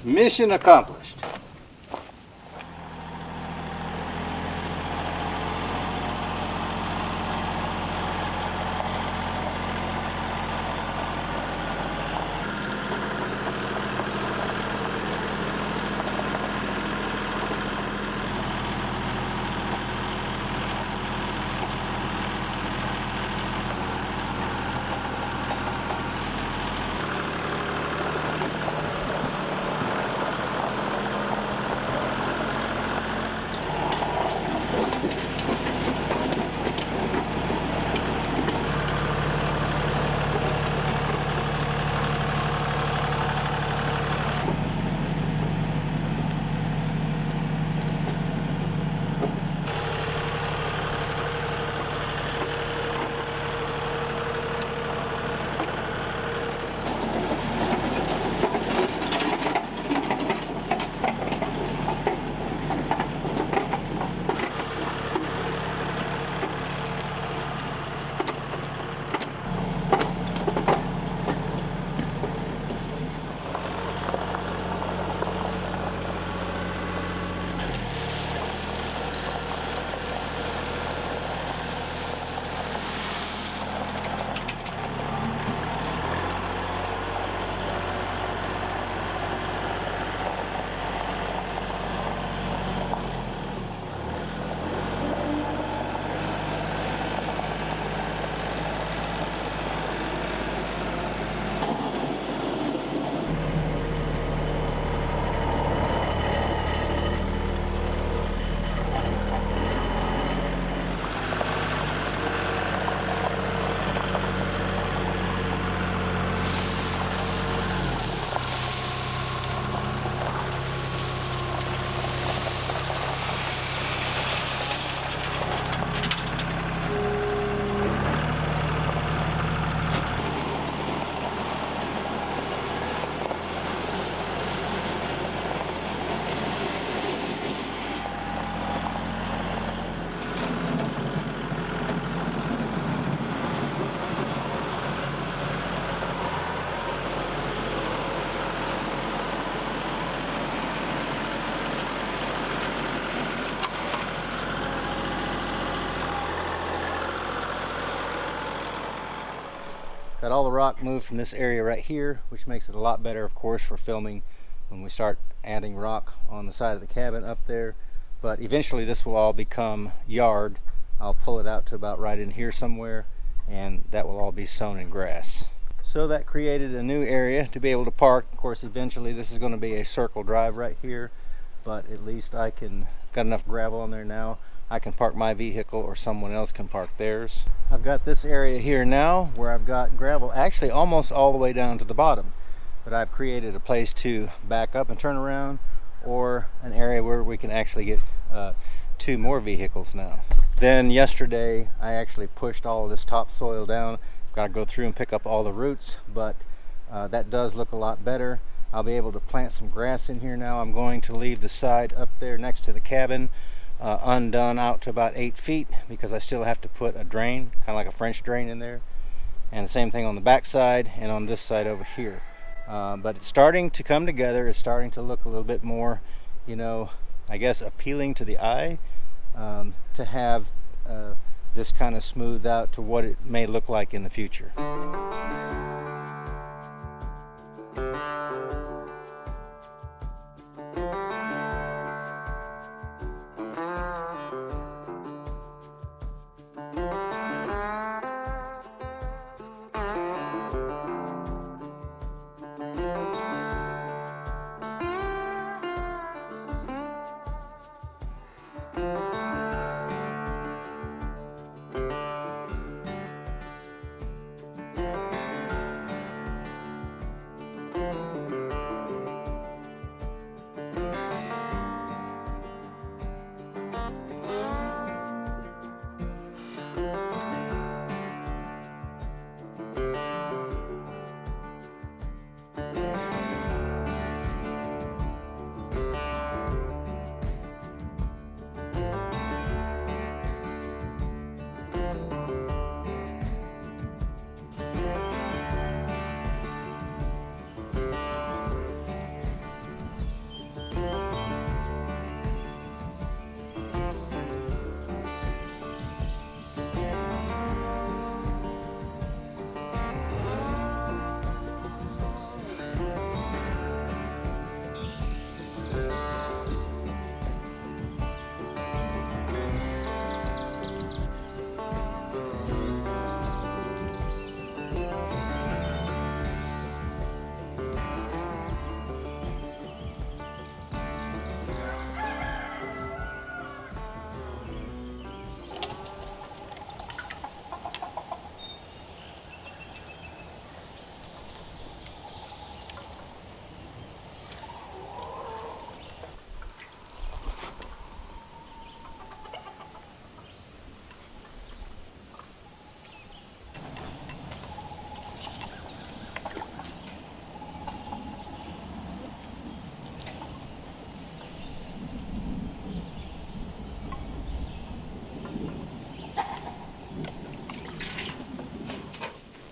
mission accomplished. Got all the rock moved from this area right here, which makes it a lot better, of course, for filming when we start adding rock on the side of the cabin up there. But eventually this will all become yard. I'll pull it out to about right in here somewhere, and that will all be sown in grass. So that created a new area to be able to park. Of course, eventually this is going to be a circle drive right here, but at least I can got enough gravel on there now. I can park my vehicle or someone else can park theirs. I've got this area here now where I've got gravel actually almost all the way down to the bottom, but I've created a place to back up and turn around, or an area where we can actually get 2 more vehicles now. Then yesterday I actually pushed all of this topsoil down. Got to go through and pick up all the roots, but that does look a lot better. I'll be able to plant some grass in here now. I'm going to leave the side up there next to the cabin undone out to about 8 feet because I still have to put a drain, kind of like a French drain in there, and the same thing on the back side and on this side over here. But it's starting to come together. It's starting to look a little bit more, you know, I guess appealing to the eye, to have this kind of smoothed out to what it may look like in the future.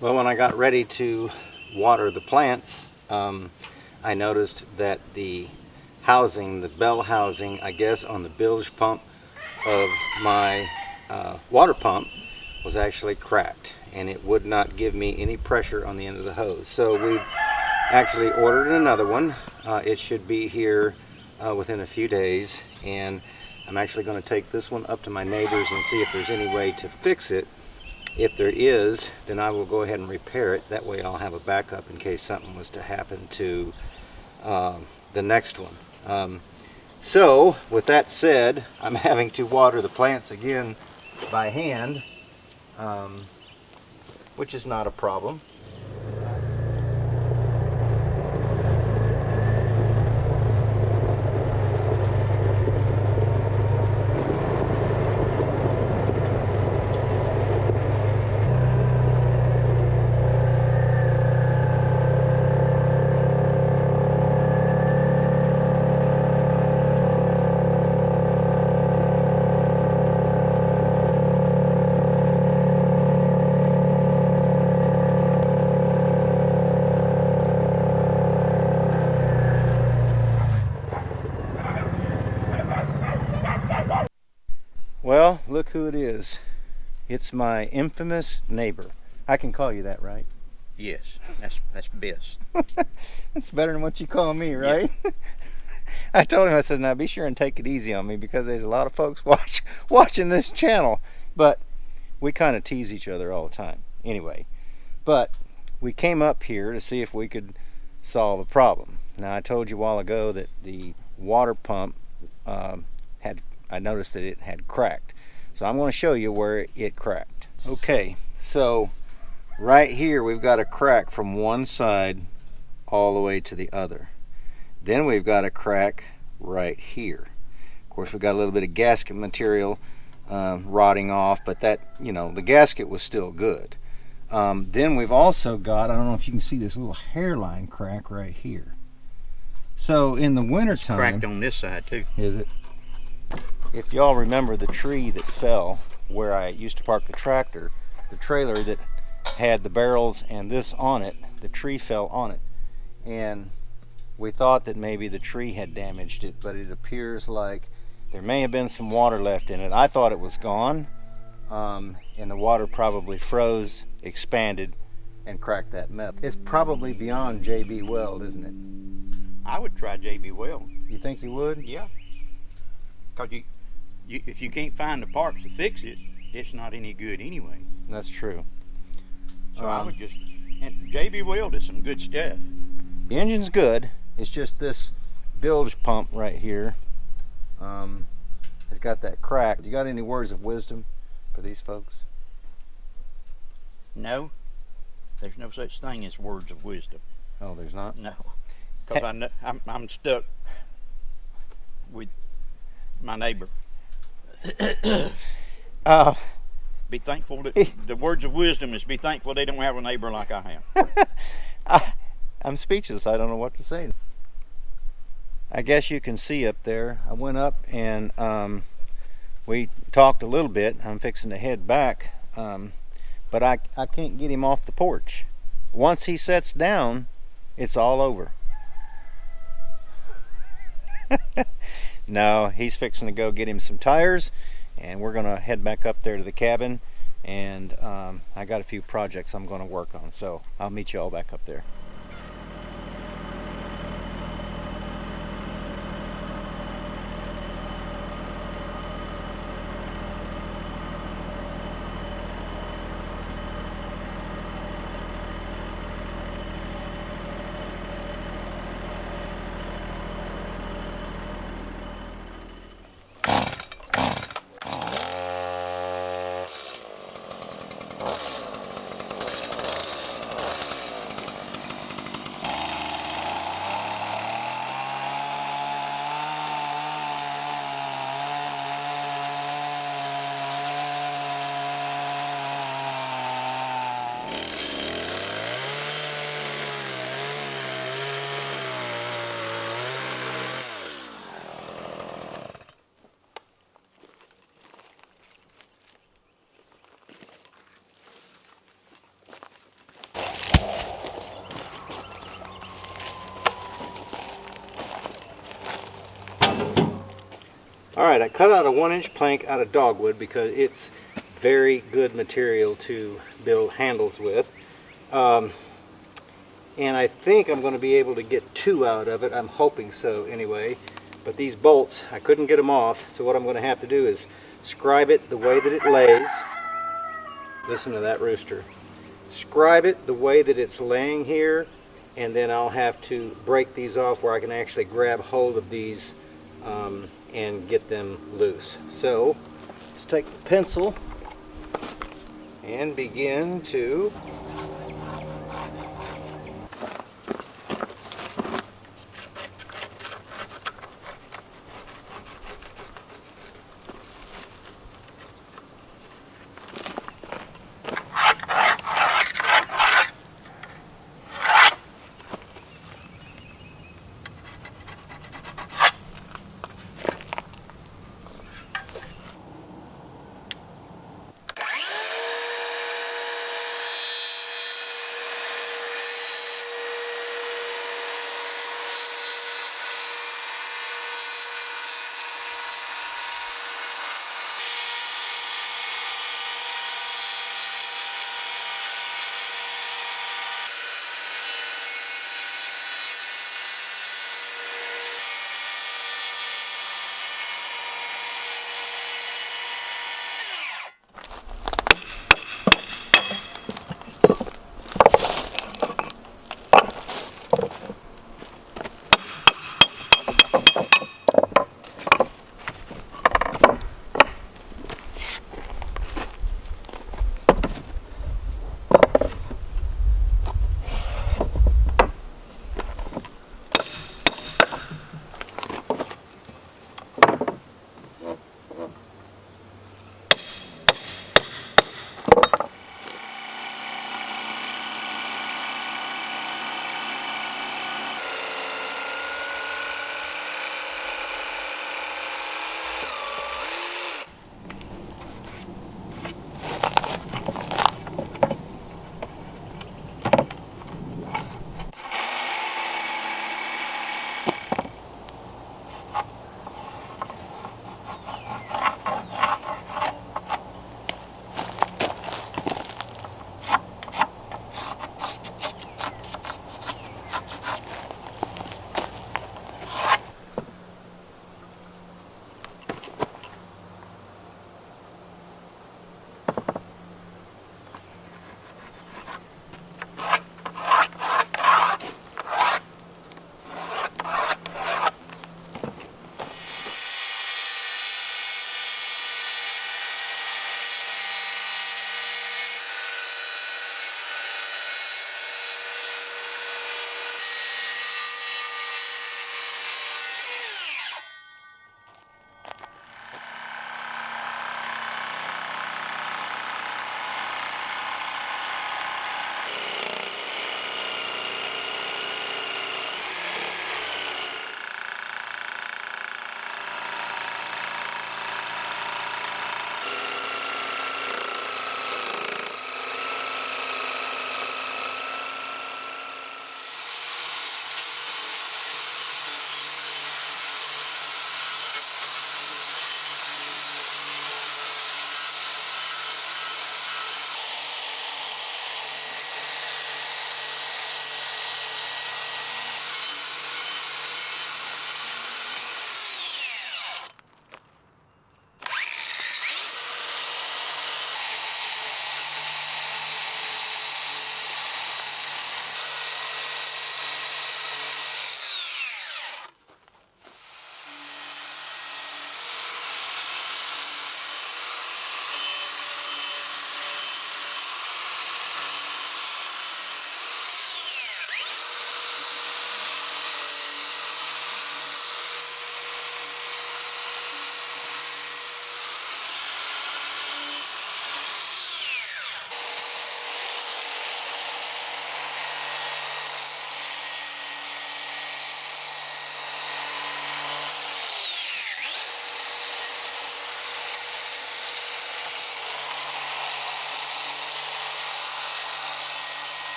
Well, when I got ready to water the plants, I noticed that the housing, the bell housing, I guess, on the bilge pump of my water pump was actually cracked, and it would not give me any pressure on the end of the hose. So we actually ordered another one. It should be here within a few days, and I'm actually going to take this one up to my neighbors and see if there's any way to fix it. If there is, then I will go ahead and repair it. That way I'll have a backup in case something was to happen to the next one. So with that said, I'm having to water the plants again by hand, which is not a problem. Well, look who it is. It's my infamous neighbor. I can call you that, right? Yes, that's best. That's better than what you call me, right? Yeah. I told him, I said, now be sure and take it easy on me because there's a lot of folks watching this channel. But we kind of tease each other all the time. Anyway, but we came up here to see if we could solve a problem. Now, I told you a while ago that the water pump I noticed that it had cracked. So I'm going to show you where it cracked. Okay, so right here we've got a crack from one side all the way to the other. Then we've got a crack right here. Of course, we've got a little bit of gasket material rotting off, but that, you know, the gasket was still good. Then we've also got, I don't know if you can see this little hairline crack right here. So in the wintertime, Cracked on this side too. Is it? If y'all remember the tree that fell where I used to park the tractor, the trailer that had the barrels and this on it, the tree fell on it. And we thought that maybe the tree had damaged it, but it appears like there may have been some water left in it. I thought it was gone, and the water probably froze, expanded, and cracked that metal. It's probably beyond JB Weld, isn't it? I would try JB Weld. You think you would? Yeah. Because if you can't find the parts to fix it, it's not any good anyway. That's true. So I would just, and JB Weld is some good stuff. The engine's good. It's just this bilge pump right here has got that crack. You got any words of wisdom for these folks? No, there's no such thing as words of wisdom. Oh, there's not? No, because I'm stuck with my neighbor. Be thankful that the words of wisdom is be thankful they don't have a neighbor like I have. I'm speechless. I don't know what to say. I guess you can see up there. I went up and we talked a little bit. I'm fixing to head back, but I can't get him off the porch. Once he sets down, it's all over. No, he's fixing to go get him some tires, and we're gonna head back up there to the cabin, and I got a few projects I'm gonna work on, so I'll meet you all back up there. Alright, I cut out a 1-inch plank out of dogwood because it's very good material to build handles with. And I think I'm going to be able to get 2 out of it. I'm hoping so anyway. But these bolts, I couldn't get them off, so what I'm going to have to do is scribe it the way that it lays. Listen to that rooster. Scribe it the way that it's laying here, and then I'll have to break these off where I can actually grab hold of these and get them loose. So let's take the pencil and begin to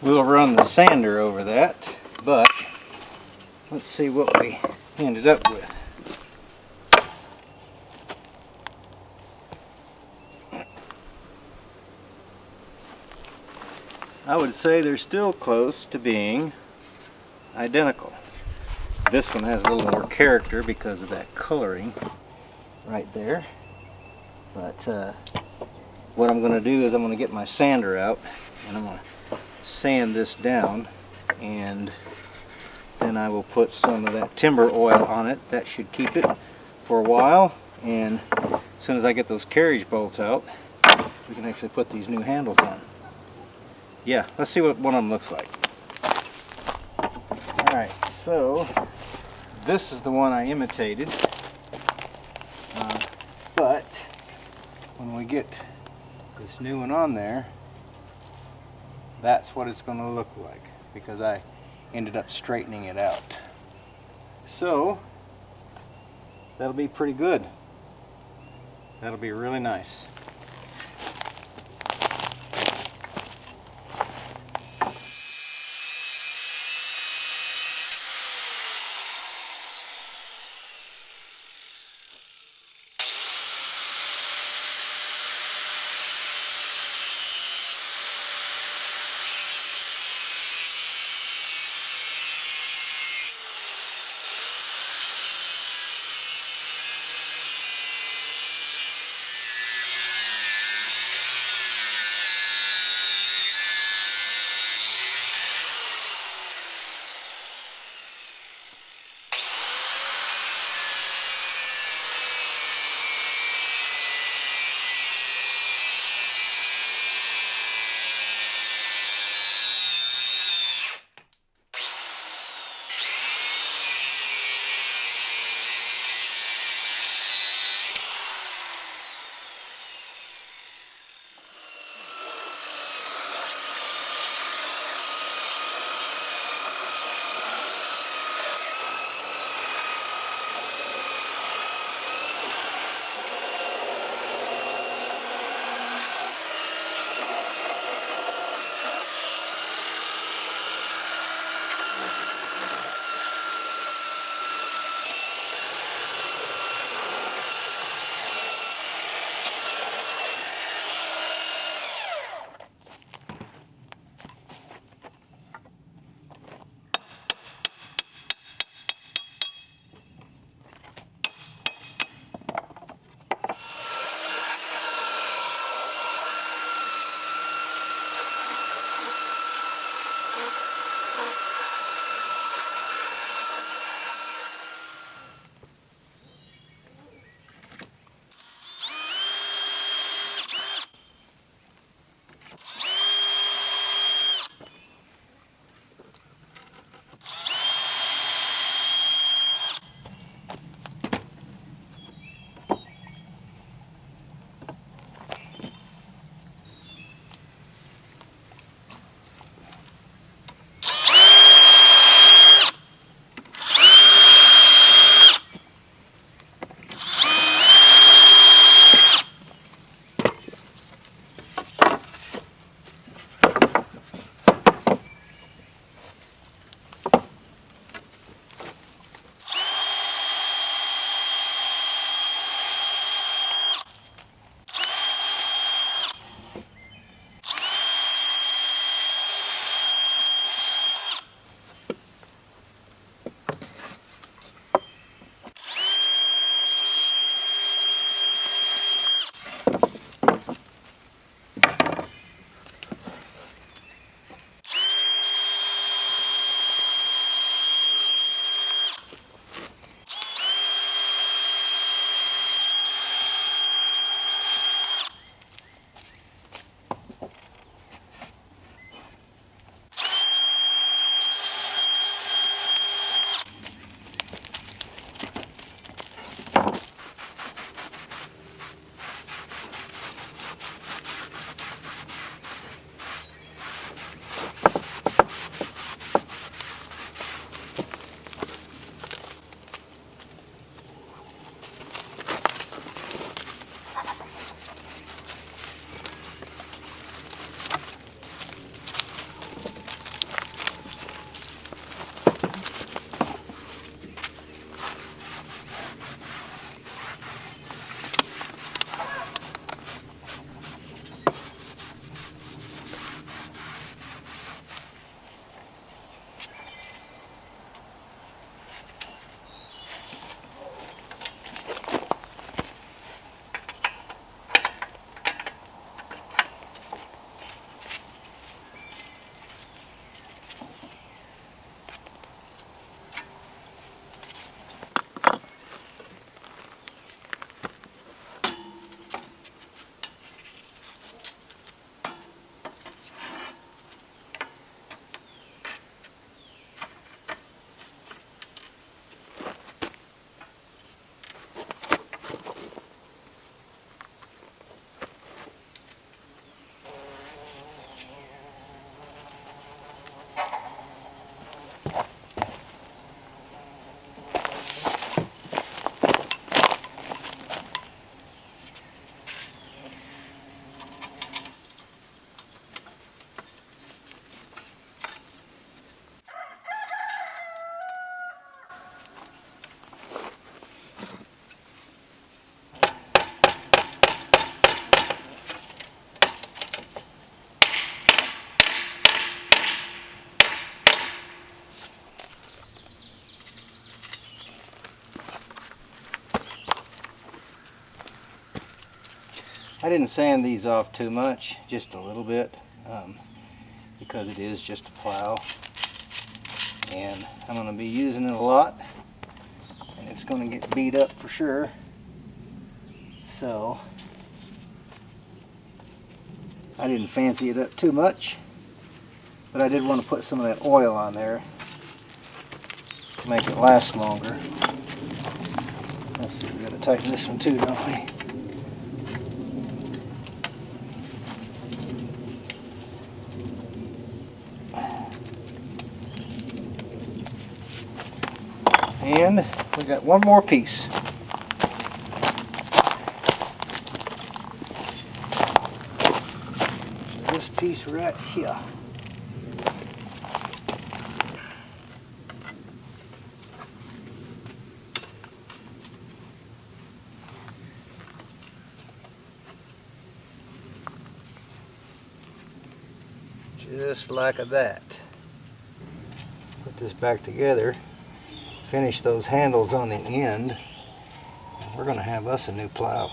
we'll run the sander over that, but let's see what we ended up with. I would say they're still close to being identical. This one has a little more character because of that coloring right there. But what I'm going to do is I'm going to get my sander out and I'm going to sand this down, and then I will put some of that timber oil on it. That should keep it for a while, and as soon as I get those carriage bolts out, we can actually put these new handles on. Yeah, let's see what one of them looks like. Alright, so this is the one I imitated, but when we get this new one on there, that's what it's going to look like, because I ended up straightening it out. So that'll be pretty good. That'll be really nice. I didn't sand these off too much, just a little bit, because it is just a plow. And I'm going to be using it a lot, and it's going to get beat up for sure. So I didn't fancy it up too much, but I did want to put some of that oil on there to make it last longer. Let's see, we got to tighten this one too, don't we? And we got one more piece. This piece right here. Just like that. Put this back together. Finish those handles on the end, and we're going to have us a new plow.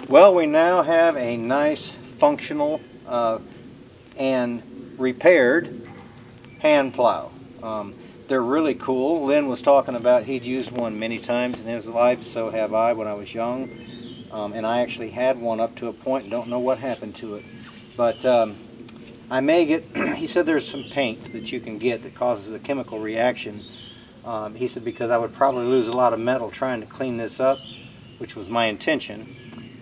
Well, we now have a nice, functional, and repaired hand plow. They're really cool. Lynn was talking about he'd used one many times in his life, so have I when I was young. And I actually had one up to a point and don't know what happened to it. But I may get, he said there's some paint that you can get that causes a chemical reaction. He said because I would probably lose a lot of metal trying to clean this up, which was my intention.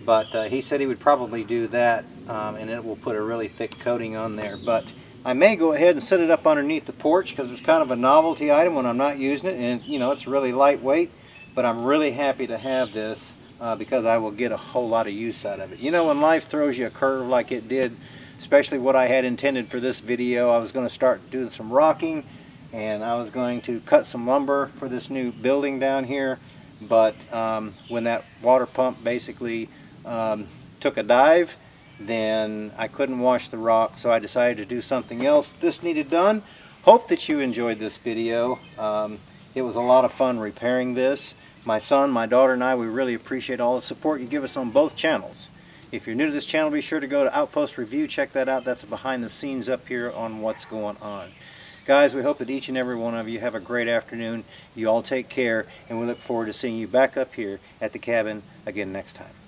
But he said he would probably do that, and it will put a really thick coating on there. But I may go ahead and set it up underneath the porch because it's kind of a novelty item when I'm not using it, and you know, it's really lightweight. But I'm really happy to have this because I will get a whole lot of use out of it. You know, when life throws you a curve like it did, especially what I had intended for this video, I was going to start doing some rocking, and I was going to cut some lumber for this new building down here. But when that water pump basically took a dive, then I couldn't wash the rock, so I decided to do something else. This needed done. Hope that you enjoyed this video. It was a lot of fun repairing this. My son, my daughter, and I, we really appreciate all the support you give us on both channels. If you're new to this channel, be sure to go to Outpost Review. Check that out. That's behind the scenes up here on what's going on. Guys, we hope that each and every one of you have a great afternoon. You all take care, and we look forward to seeing you back up here at the cabin again next time.